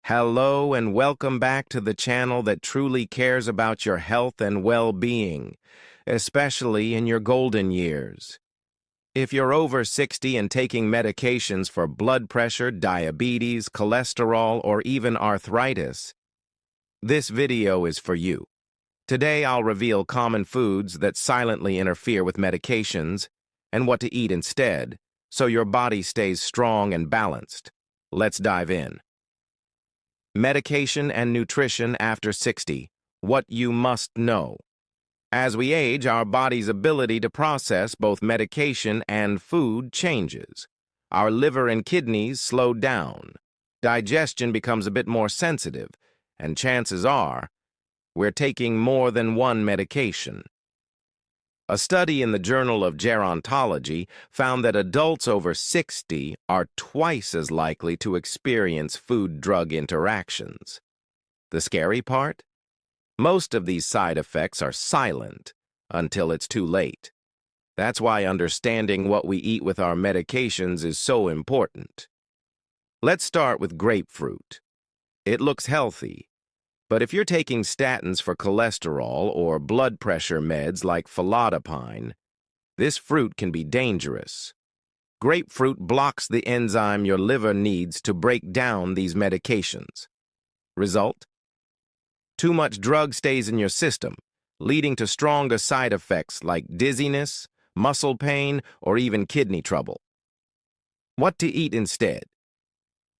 Hello and welcome back to the channel that truly cares about your health and well-being, especially in your golden years. If you're over 60 and taking medications for blood pressure, diabetes, cholesterol, or even arthritis, this video is for you. Today I'll reveal common foods that silently interfere with medications and what to eat instead, so your body stays strong and balanced. Let's dive in. Medication and nutrition after 60. What you must know. As we age, our body's ability to process both medication and food changes. Our liver and kidneys slow down. Digestion becomes a bit more sensitive, and chances are we're taking more than one medication. A study in the Journal of Gerontology found that adults over 60 are twice as likely to experience food-drug interactions. The scary part? Most of these side effects are silent until it's too late. That's why understanding what we eat with our medications is so important. Let's start with grapefruit. It looks healthy. But if you're taking statins for cholesterol or blood pressure meds like felodipine, this fruit can be dangerous. Grapefruit blocks the enzyme your liver needs to break down these medications. Result? Too much drug stays in your system, leading to stronger side effects like dizziness, muscle pain, or even kidney trouble. What to eat instead?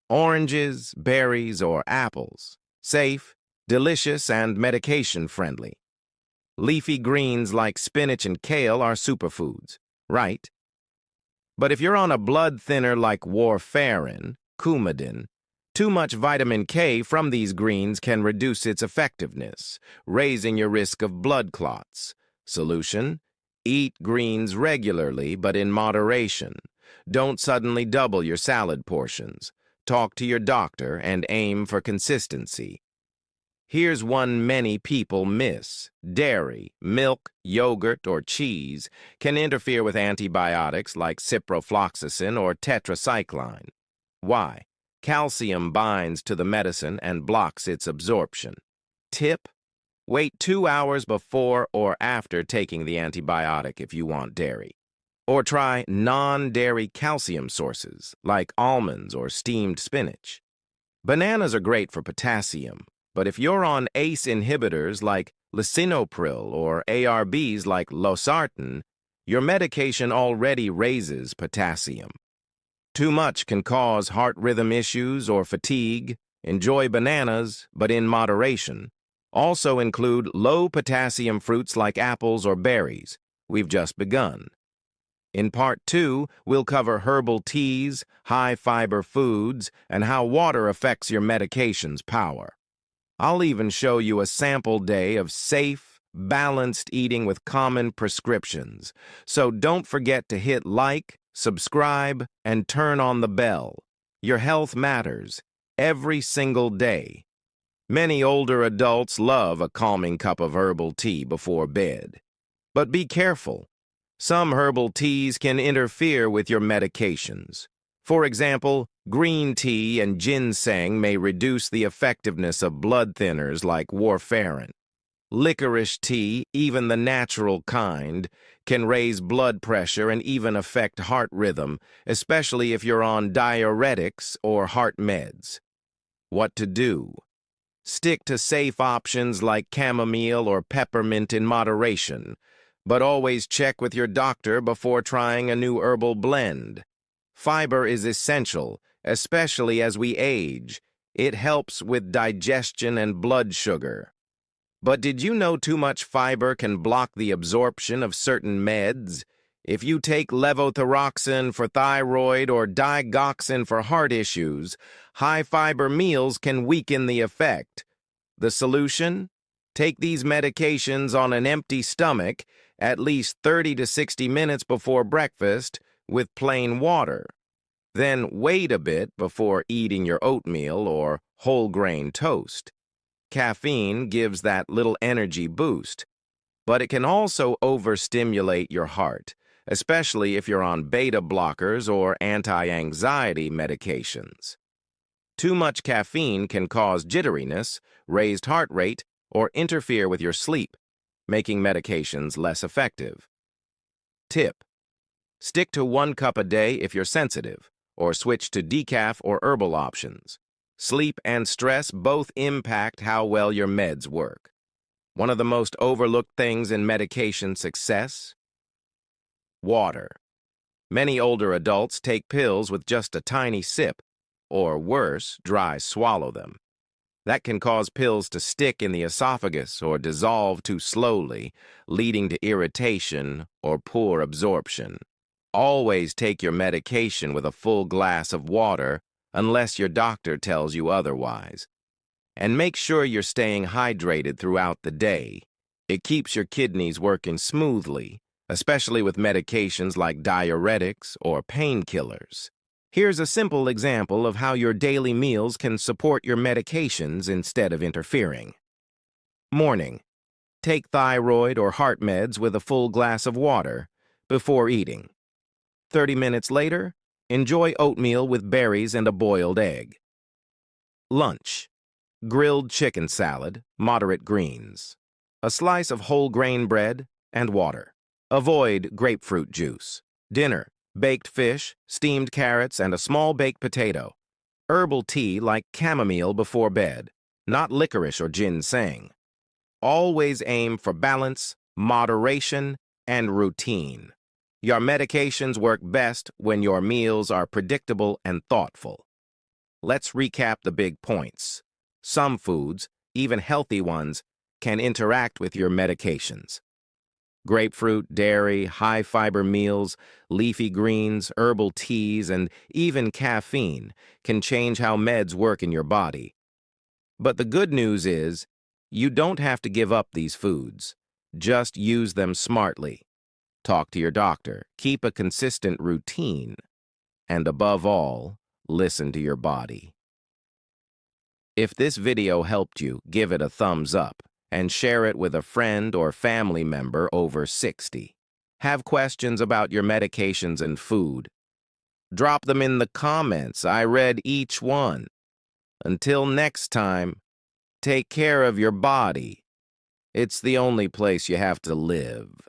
Oranges, berries, or apples. Safe, delicious, and medication-friendly. Leafy greens like spinach and kale are superfoods, right? But if you're on a blood thinner like warfarin, Coumadin, too much vitamin K from these greens can reduce its effectiveness, raising your risk of blood clots. Solution? Eat greens regularly, but in moderation. Don't suddenly double your salad portions. Talk to your doctor and aim for consistency. Here's one many people miss. Dairy, milk, yogurt, or cheese can interfere with antibiotics like ciprofloxacin or tetracycline. Why? Calcium binds to the medicine and blocks its absorption. Tip: wait 2 hours before or after taking the antibiotic if you want dairy. Or try non-dairy calcium sources like almonds or steamed spinach. Bananas are great for potassium. But if you're on ACE inhibitors like lisinopril or ARBs like losartan, your medication already raises potassium. Too much can cause heart rhythm issues or fatigue. Enjoy bananas, but in moderation. Also include low-potassium fruits like apples or berries. We've just begun. In Part 2, we'll cover herbal teas, high-fiber foods, and how water affects your medication's power. I'll even show you a sample day of safe, balanced eating with common prescriptions. So don't forget to hit like, subscribe, and turn on the bell. Your health matters every single day. Many older adults love a calming cup of herbal tea before bed. But be careful. Some herbal teas can interfere with your medications. For example, green tea and ginseng may reduce the effectiveness of blood thinners like warfarin. Licorice tea, even the natural kind, can raise blood pressure and even affect heart rhythm, especially if you're on diuretics or heart meds. What to do? Stick to safe options like chamomile or peppermint in moderation, but always check with your doctor before trying a new herbal blend. Fiber is essential, especially as we age. It helps with digestion and blood sugar. But did you know too much fiber can block the absorption of certain meds? If you take levothyroxine for thyroid or digoxin for heart issues, high-fiber meals can weaken the effect. The solution? Take these medications on an empty stomach at least 30 to 60 minutes before breakfast, with plain water. Then wait a bit before eating your oatmeal or whole grain toast. Caffeine gives that little energy boost, but it can also overstimulate your heart, especially if you're on beta blockers or anti-anxiety medications. Too much caffeine can cause jitteriness, raised heart rate, or interfere with your sleep, making medications less effective. Tip: stick to 1 cup a day if you're sensitive, or switch to decaf or herbal options. Sleep and stress both impact how well your meds work. One of the most overlooked things in medication success: water. Many older adults take pills with just a tiny sip, or worse, dry swallow them. That can cause pills to stick in the esophagus or dissolve too slowly, leading to irritation or poor absorption. Always take your medication with a full glass of water unless your doctor tells you otherwise. And make sure you're staying hydrated throughout the day. It keeps your kidneys working smoothly, especially with medications like diuretics or painkillers. Here's a simple example of how your daily meals can support your medications instead of interfering. Morning: take thyroid or heart meds with a full glass of water before eating. 30 minutes later, enjoy oatmeal with berries and a boiled egg. Lunch: grilled chicken salad, moderate greens, a slice of whole grain bread, and water. Avoid grapefruit juice. Dinner: baked fish, steamed carrots, and a small baked potato. Herbal tea like chamomile before bed, not licorice or ginseng. Always aim for balance, moderation, and routine. Your medications work best when your meals are predictable and thoughtful. Let's recap the big points. Some foods, even healthy ones, can interact with your medications. Grapefruit, dairy, high-fiber meals, leafy greens, herbal teas, and even caffeine can change how meds work in your body. But the good news is, you don't have to give up these foods. Just use them smartly. Talk to your doctor, keep a consistent routine, and above all, listen to your body. If this video helped you, give it a thumbs up and share it with a friend or family member over 60. Have questions about your medications and food? Drop them in the comments. I read each one. Until next time, take care of your body. It's the only place you have to live.